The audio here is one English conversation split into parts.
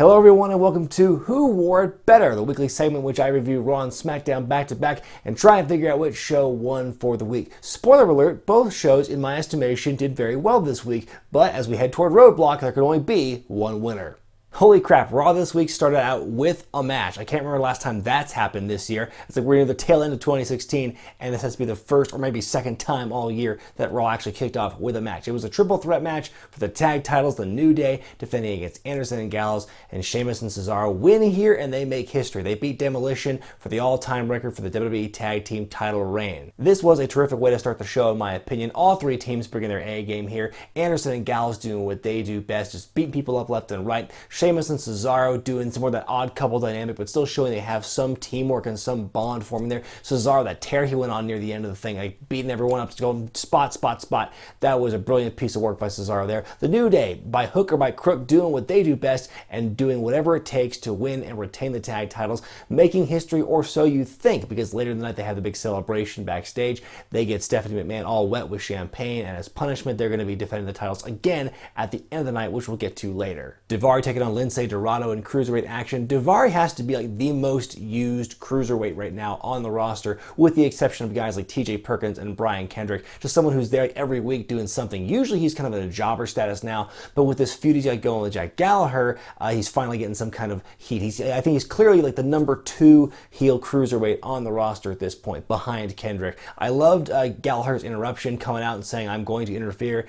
Hello everyone and welcome to Who Wore It Better, the weekly segment in which I review Raw and Smackdown back to back and try and figure out which show won for the week. Spoiler alert, both shows in my estimation did very well this week, but as we head toward Roadblock there could only be one winner. Holy crap, Raw this week started out with a match. I can't remember the last time that's happened this year. It's like we're near the tail end of 2016, and this has to be the first or maybe second time all year that Raw actually kicked off with a match. It was a triple threat match for the tag titles, the New Day defending against Anderson and Gallows, and Sheamus and Cesaro win here, and they make history. They beat Demolition for the all-time record for the WWE Tag Team title reign. This was a terrific way to start the show, in my opinion. All three teams bringing their A game here. Anderson and Gallows doing what they do best, just beating people up left and right. Sheamus and Cesaro doing some more of that odd couple dynamic, but still showing they have some teamwork and some bond forming there. Cesaro, that tear he went on near the end of the thing, like beating everyone up, going spot. That was a brilliant piece of work by Cesaro there. The New Day, by hook or by crook, doing what they do best and doing whatever it takes to win and retain the tag titles, making history, or so you think, because later in the night they have the big celebration backstage. They get Stephanie McMahon all wet with champagne, and as punishment, they're going to be defending the titles again at the end of the night, which we'll get to later. Daivari taking on Lindsay Dorado in cruiserweight action. Daivari has to be like the most used cruiserweight right now on the roster, with the exception of guys like TJ Perkins and Brian Kendrick. Just someone who's there like every week doing something. Usually he's kind of in a jobber status now, but with this feud he's got going with Jack Gallagher, he's finally getting some kind of heat. I think he's clearly like the number 2 heel cruiserweight on the roster at this point, behind Kendrick. I loved Gallagher's interruption, coming out and saying, "I'm going to interfere,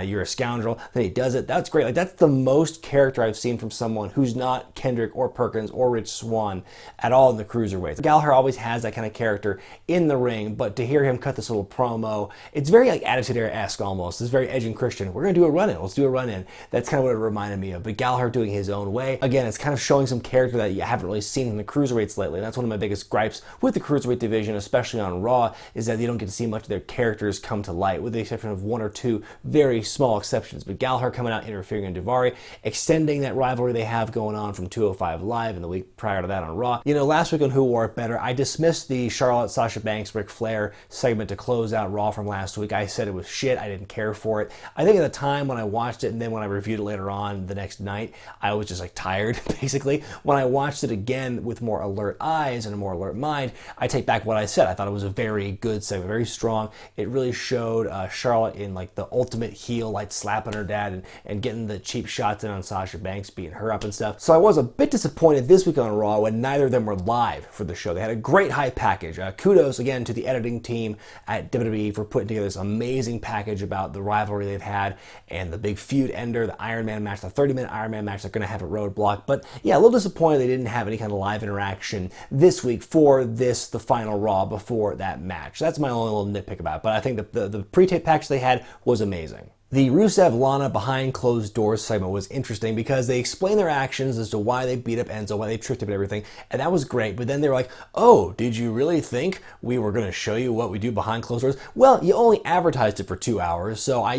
you're a scoundrel." Then he does it. That's great. Like, that's the most character I've seen from someone who's not Kendrick or Perkins or Rich Swann at all in the cruiserweights. Gallagher always has that kind of character in the ring, but to hear him cut this little promo, it's very like Attitude Era-esque almost. It's very Edge and Christian. We're going to do a run-in. Let's do a run-in. That's kind of what it reminded me of. But Gallagher doing his own way. Again, it's kind of showing some character that you haven't really seen in the cruiserweights lately. That's one of my biggest gripes with the cruiserweight division, especially on Raw, is that you don't get to see much of their characters come to light, with the exception of one or two very small exceptions. But Gallagher coming out, interfering in Daivari, extending that rivalry they have going on from 205 Live and the week prior to that on Raw. You know, last week on Who Wore It Better, I dismissed the Charlotte, Sasha Banks, Ric Flair segment to close out Raw from last week. I said it was shit. I didn't care for it. I think at the time when I watched it, and then when I reviewed it later on the next night, I was just like tired, basically. When I watched it again with more alert eyes and a more alert mind, I take back what I said. I thought it was a very good segment, very strong. It really showed Charlotte in like the ultimate heel, like slapping her dad and getting the cheap shots in on Sasha Banks, beating her up and stuff. So I was a bit disappointed this week on Raw when neither of them were live for the show. They had a great hype package. Kudos again to the editing team at WWE for putting together this amazing package about the rivalry they've had and the big feud ender, the Iron Man match, the 30-minute Iron Man match they're going to have at Roadblock. But yeah, a little disappointed they didn't have any kind of live interaction this week for the final Raw before that match. That's my only little nitpick about it. But I think the pre-tape package they had was amazing. The Rusev-Lana behind closed doors segment was interesting because they explained their actions as to why they beat up Enzo, why they tricked him and everything, and that was great. But then they were like, "Oh, did you really think we were going to show you what we do behind closed doors?" Well, you only advertised it for 2 hours, so I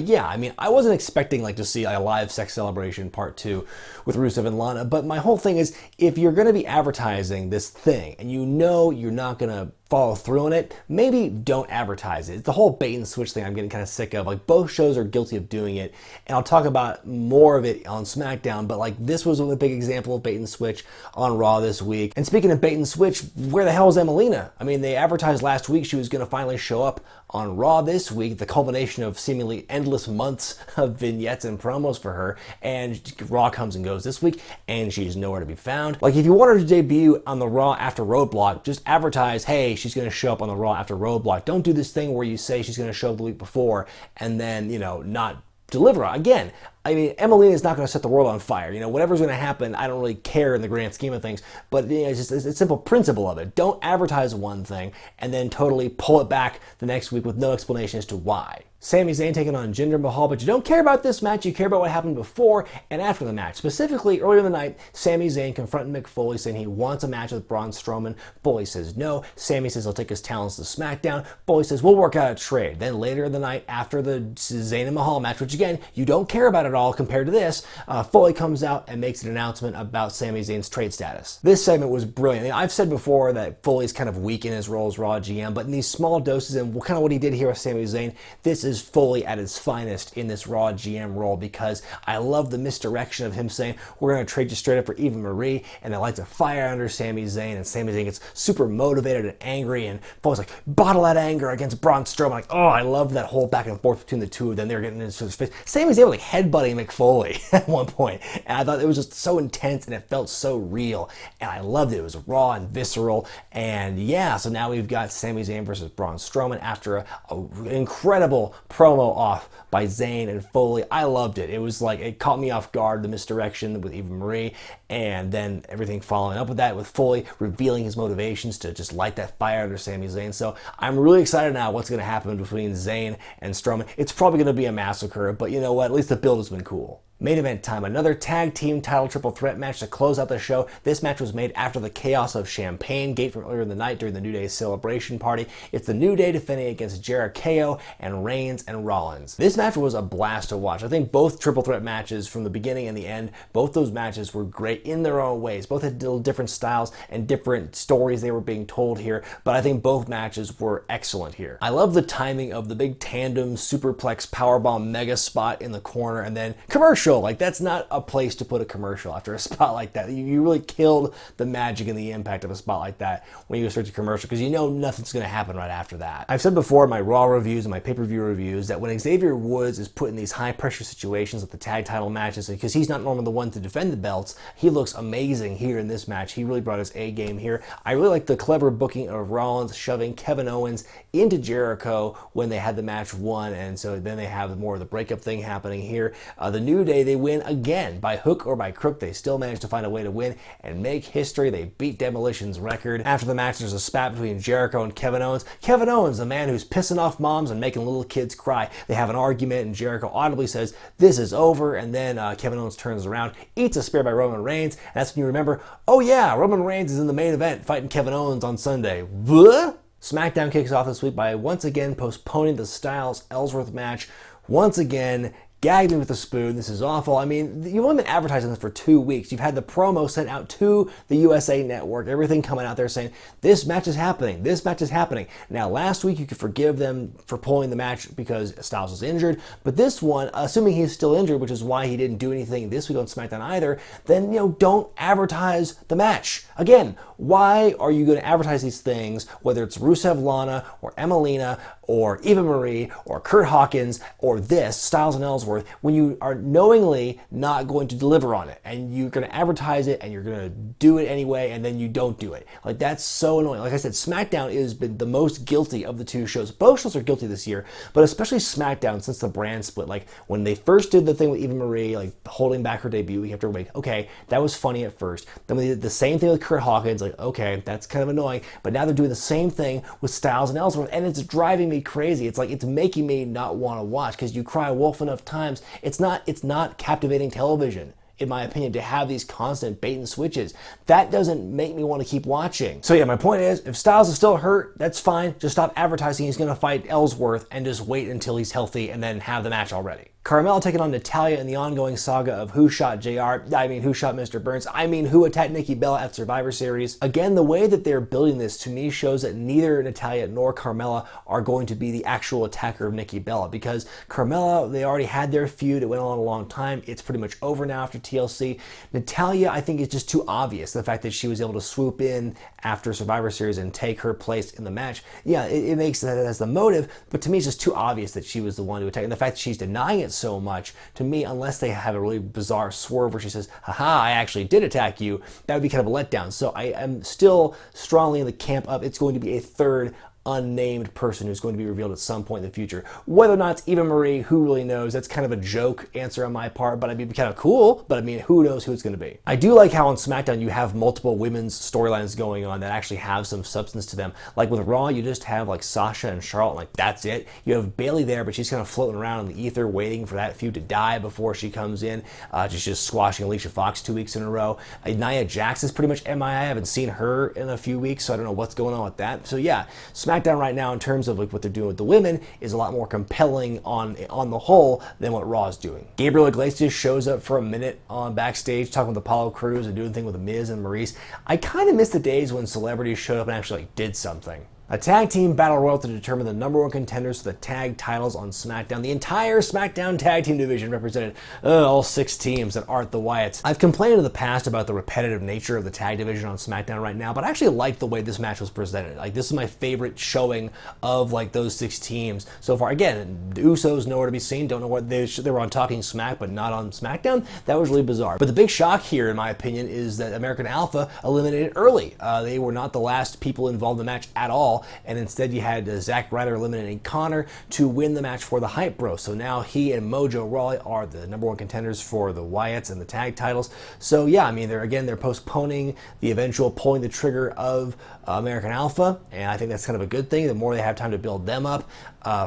wasn't expecting like to see a live sex celebration part 2 with Rusev and Lana. But my whole thing is, if you're going to be advertising this thing and you know you're not going to follow through on it, maybe don't advertise it. It's the whole bait and switch thing I'm getting kind of sick of. Like, both shows are guilty of doing it, and I'll talk about more of it on SmackDown, but like this was a big example of bait and switch on Raw this week. And speaking of bait and switch, where the hell is Emelina? I mean, they advertised last week she was going to finally show up on Raw this week, the culmination of seemingly endless months of vignettes and promos for her, and Raw comes and goes this week, and she's nowhere to be found. Like, if you want her to debut on the Raw after Roadblock, just advertise, hey, she's going to show up on the Raw after Roadblock. Don't do this thing where you say she's going to show up the week before and then, not deliver. Again, I mean, Emelina is not going to set the world on fire. Whatever's going to happen, I don't really care in the grand scheme of things. But it's just a simple principle of it. Don't advertise one thing and then totally pull it back the next week with no explanation as to why. Sami Zayn taking on Jinder Mahal, but you don't care about this match, you care about what happened before and after the match. Specifically, earlier in the night, Sami Zayn confronting Mick Foley saying he wants a match with Braun Strowman. Foley says no. Sami says he'll take his talents to SmackDown. Foley says we'll work out a trade. Then later in the night, after the Zayn and Mahal match, which again, you don't care about at all compared to this, Foley comes out and makes an announcement about Sami Zayn's trade status. This segment was brilliant. I've said before that Foley's kind of weak in his role as Raw GM, but in these small doses and kind of what he did here with Sami Zayn, this is Foley at his finest in this Raw GM role, because I love the misdirection of him saying, we're going to trade you straight up for Eva Marie, and they light a fire under Sami Zayn, and Sami Zayn gets super motivated and angry, and Foley's like, bottle that anger against Braun Strowman. Like, oh, I love that whole back and forth between the two of them. They're getting into his face. Sami Zayn was like headbutting Mick Foley at one point, and I thought it was just so intense, and it felt so real, and I loved it. It was raw and visceral, and yeah, so now we've got Sami Zayn versus Braun Strowman after a incredible promo off by Zayn and Foley. I loved it. It was like, it caught me off guard, the misdirection with Eva Marie, and then everything following up with that, with Foley revealing his motivations to just light that fire under Sami Zayn. So I'm really excited now what's going to happen between Zayn and Strowman. It's probably going to be a massacre, but you know what? At least the build has been cool. Main event time, another tag team title triple threat match to close out the show. This match was made after the chaos of Champagne Gate from earlier in the night during the New Day celebration party. It's the New Day defending against Jericho and Reigns and Rollins. This match was a blast to watch. I think both triple threat matches from the beginning and the end, both those matches were great in their own ways. Both had little different styles and different stories they were being told here, but I think both matches were excellent here. I love the timing of the big tandem superplex powerbomb mega spot in the corner, and then commercial. Like, that's not a place to put a commercial after a spot like that. You really killed the magic and the impact of a spot like that when you start to commercial, because you know nothing's going to happen right after that. I've said before in my Raw reviews and my pay-per-view reviews that when Xavier Woods is put in these high-pressure situations like the tag title matches, because he's not normally the one to defend the belts, he looks amazing here in this match. He really brought his A game here. I really like the clever booking of Rollins shoving Kevin Owens into Jericho when they had the match won, and so then they have more of the breakup thing happening here. The New Day, they win again. By hook or by crook, they still managed to find a way to win and make history. They beat Demolition's record. After the match, there's a spat between Jericho and Kevin Owens. Kevin Owens, the man who's pissing off moms and making little kids cry. They have an argument, and Jericho audibly says, this is over, and then Kevin Owens turns around, eats a spear by Roman Reigns, and that's when you remember, oh yeah, Roman Reigns is in the main event fighting Kevin Owens on Sunday. Blah? SmackDown kicks off this week by once again postponing the Styles-Ellsworth match. Once again, gag me with a spoon. This is awful. I mean, you've only been advertising this for 2 weeks. You've had the promo sent out to the USA Network, everything coming out there saying, this match is happening, this match is happening. Now, last week you could forgive them for pulling the match because Styles was injured, but this one, assuming he's still injured, which is why he didn't do anything this week on SmackDown either, then, you know, don't advertise the match. Again, why are you going to advertise these things, whether it's Rusev Lana or Emelina or Eva Marie or Kurt Hawkins or this, Styles and Ellsworth, when you are knowingly not going to deliver on it, and you're going to advertise it and you're going to do it anyway, and then you don't do it. Like, that's so annoying. Like I said, SmackDown has been the most guilty of the two shows. Both shows are guilty this year, but especially SmackDown since the brand split. Like, when they first did the thing with Eva Marie, like holding back her debut week after week, okay, that was funny at first. Then we did the same thing with Kurt Hawkins, like, okay, that's kind of annoying, but now they're doing the same thing with Styles and Ellsworth, and it's driving me crazy. It's like, it's making me not want to watch, because you cry wolf enough times. It's not captivating television, in my opinion, to have these constant bait and switches. That doesn't make me want to keep watching. So yeah, my point is, if Styles is still hurt, that's fine. Just stop advertising he's going to fight Ellsworth and just wait until he's healthy and then have the match already. Carmella taking on Natalya in the ongoing saga of who shot JR, who shot Mr. Burns, who attacked Nikki Bella at Survivor Series. Again, the way that they're building this to me shows that neither Natalya nor Carmella are going to be the actual attacker of Nikki Bella, because Carmella, they already had their feud. It went on a long time. It's pretty much over now after TLC. Natalya, I think, is just too obvious. The fact that she was able to swoop in after Survivor Series and take her place in the match. Yeah, it makes that as the motive, but to me it's just too obvious that she was the one to attack. And the fact that she's denying it so much, to me, unless they have a really bizarre swerve where she says, haha, I actually did attack you, that would be kind of a letdown. So I am still strongly in the camp of it's going to be a third unnamed person who's going to be revealed at some point in the future. Whether or not it's Eva Marie, who really knows? That's kind of a joke answer on my part, but I mean, kind of cool, but I mean, who knows who it's going to be. I do like how on SmackDown you have multiple women's storylines going on that actually have some substance to them. Like with Raw, you just have like Sasha and Charlotte, like that's it. You have Bayley there, but she's kind of floating around in the ether waiting for that feud to die before she comes in, just squashing Alicia Fox 2 weeks in a row. Nia Jax is pretty much MIA. I haven't seen her in a few weeks, so I don't know what's going on with that. So yeah, SmackDown right now in terms of like what they're doing with the women is a lot more compelling on the whole than what Raw is doing. Gabriel Iglesias shows up for a minute on backstage talking with Apollo Crews and doing thing with The Miz and Maurice. I kind of miss the days when celebrities showed up and actually like did something. A tag team battle royal to determine the #1 contenders for the tag titles on SmackDown. The entire SmackDown tag team division represented all 6 teams that aren't the Wyatts. I've complained in the past about the repetitive nature of the tag division on SmackDown right now, but I actually like the way this match was presented. Like, this is my favorite showing of like those 6 teams so far. Again, the Usos nowhere to be seen. Don't know what they were on Talking Smack, but not on SmackDown. That was really bizarre. But the big shock here, in my opinion, is that American Alpha eliminated early. They were not the last people involved in the match at all. And instead you had Zack Ryder eliminating Connor to win the match for the Hype Bros. So now he and Mojo Rawley are the #1 contenders for the Wyatts and the tag titles. So yeah, I mean, they're postponing the eventual pulling the trigger of American Alpha, and I think that's kind of a good thing. The more they have time to build them up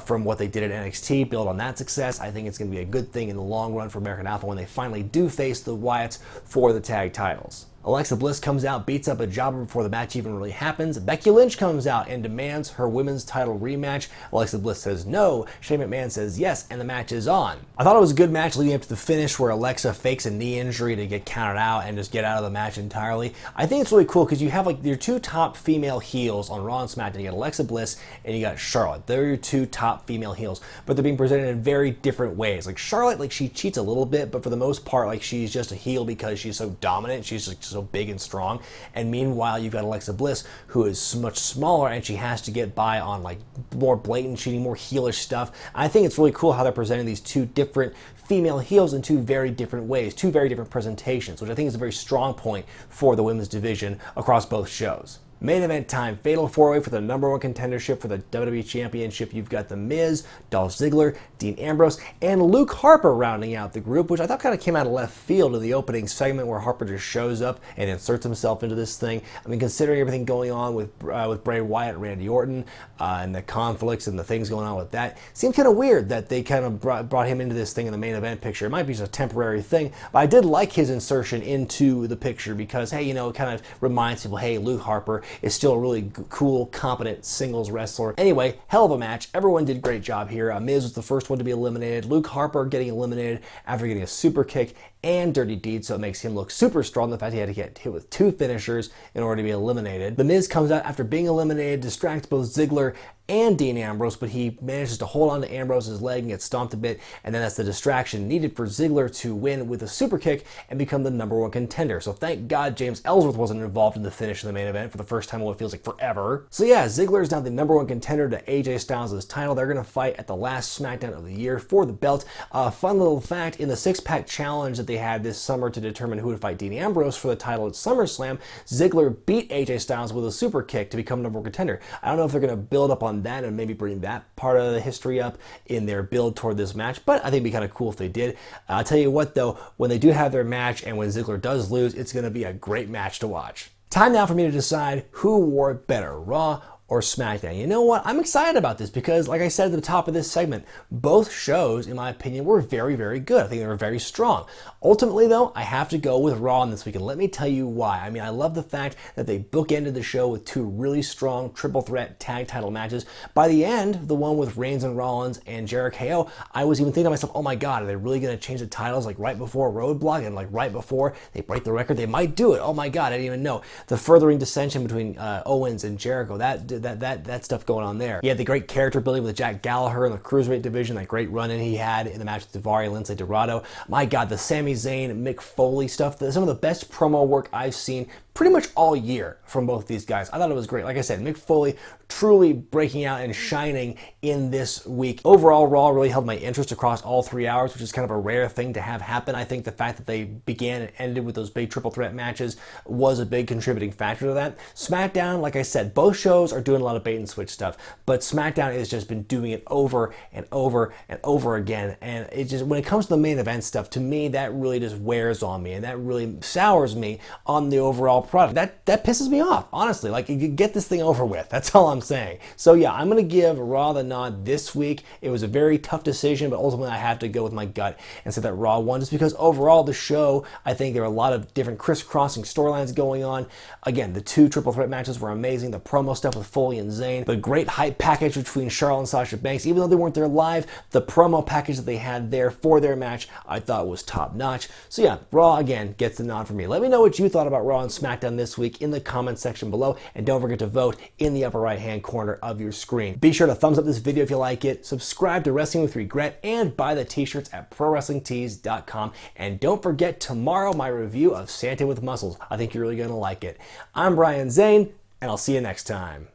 from what they did at NXT, build on that success, I think it's going to be a good thing in the long run for American Alpha when they finally do face the Wyatts for the tag titles. Alexa Bliss comes out, beats up a jobber before the match even really happens. Becky Lynch comes out and demands her women's title rematch. Alexa Bliss says no, Shane McMahon says yes, and the match is on. I thought it was a good match leading up to the finish where Alexa fakes a knee injury to get counted out and just get out of the match entirely. I think it's really cool because you have like your 2 top female heels on Raw and SmackDown. You got Alexa Bliss and you got Charlotte. They're your 2 top female heels, but they're being presented in very different ways. Like Charlotte, like she cheats a little bit, but for the most part, like she's just a heel because she's so dominant. She's like so big and strong. And meanwhile, you've got Alexa Bliss, who is much smaller, and she has to get by on like more blatant cheating, more heelish stuff. I think it's really cool how they're presenting these 2 different female heels in 2 very different ways, 2 very different presentations, which I think is a very strong point for the women's division across both shows. Main event time, fatal 4-way for the #1 contendership for the WWE Championship. You've got The Miz, Dolph Ziggler, Dean Ambrose, and Luke Harper rounding out the group, which I thought kind of came out of left field in the opening segment where Harper just shows up and inserts himself into this thing. I mean, considering everything going on with Bray Wyatt, Randy Orton, and the conflicts and the things going on with that, seemed kind of weird that they kind of brought him into this thing in the main event picture. It might be just a temporary thing, but I did like his insertion into the picture because, hey, you know, it kind of reminds people, hey, Luke Harper is still a really cool, competent singles wrestler. Anyway, hell of a match. Everyone did a great job here. Miz was the first one to be eliminated. Luke Harper getting eliminated after getting a super kick and dirty deed, so it makes him look super strong. The fact he had to get hit with 2 finishers in order to be eliminated. The Miz comes out after being eliminated, distracts both Ziggler and Dean Ambrose, but he manages to hold on to Ambrose's leg and get stomped a bit, and then that's the distraction needed for Ziggler to win with a super kick and become the #1 contender. So thank God James Ellsworth wasn't involved in the finish of the main event for the first time in what feels like forever. So yeah, Ziggler is now the #1 contender to AJ Styles' title. They're going to fight at the last SmackDown of the year for the belt. Fun little fact, in the 6-pack challenge that they had this summer to determine who would fight Dean Ambrose for the title at SummerSlam, Ziggler beat AJ Styles with a super kick to become #1 contender. I don't know if they're going to build up on that and maybe bring that part of the history up in their build toward this match, but I think it'd be kind of cool if they did. I'll tell you what though, when they do have their match and when Ziggler does lose, it's going to be a great match to watch. Time now for me to decide who wore it better, Raw or SmackDown. You know what? I'm excited about this because, like I said at the top of this segment, both shows, in my opinion, were very, very good. I think they were very strong. Ultimately, though, I have to go with Raw on this week, and let me tell you why. I mean, I love the fact that they bookended the show with 2 really strong triple threat tag title matches. By the end, the one with Reigns and Rollins and Jericho, I was even thinking to myself, oh my God, are they really going to change the titles like right before Roadblock and like right before they break the record? They might do it. Oh my God, I didn't even know. The furthering dissension between Owens and Jericho, that stuff going on there. He had the great character building with Jack Gallagher in the Cruiserweight division, that great run-in he had in the match with Daivari and Lindsay Dorado. My God, the Sami Zayn, Mick Foley stuff, some of the best promo work I've seen pretty much all year from both these guys. I thought it was great. Like I said, Mick Foley truly breaking out and shining in this week. Overall, Raw really held my interest across all 3 hours, which is kind of a rare thing to have happen. I think the fact that they began and ended with those big triple threat matches was a big contributing factor to that. SmackDown, like I said, both shows are doing a lot of bait and switch stuff, but SmackDown has just been doing it over and over and over again. And it just, when it comes to the main event stuff, to me, that really just wears on me and that really sours me on the overall product. That pisses me off, honestly. Like, you get this thing over with. That's all I'm saying. So yeah, I'm going to give Raw the nod this week. It was a very tough decision, but ultimately I have to go with my gut and say that Raw won, just because overall the show, I think there were a lot of different crisscrossing storylines going on. Again, the 2 triple threat matches were amazing. The promo stuff with Foley and Zayn, the great hype package between Charlotte and Sasha Banks, even though they weren't there live, the promo package that they had there for their match, I thought was top notch. So yeah, Raw again gets the nod for me. Let me know what you thought about Raw and SmackDown SmackDown this week in the comments section below, and don't forget to vote in the upper right hand corner of your screen. Be sure to thumbs up this video if you like it, subscribe to Wrestling with Regret, and buy the t-shirts at ProWrestlingTees.com. And don't forget tomorrow my review of Santa with Muscles. I think you're really going to like it. I'm Brian Zane, and I'll see you next time.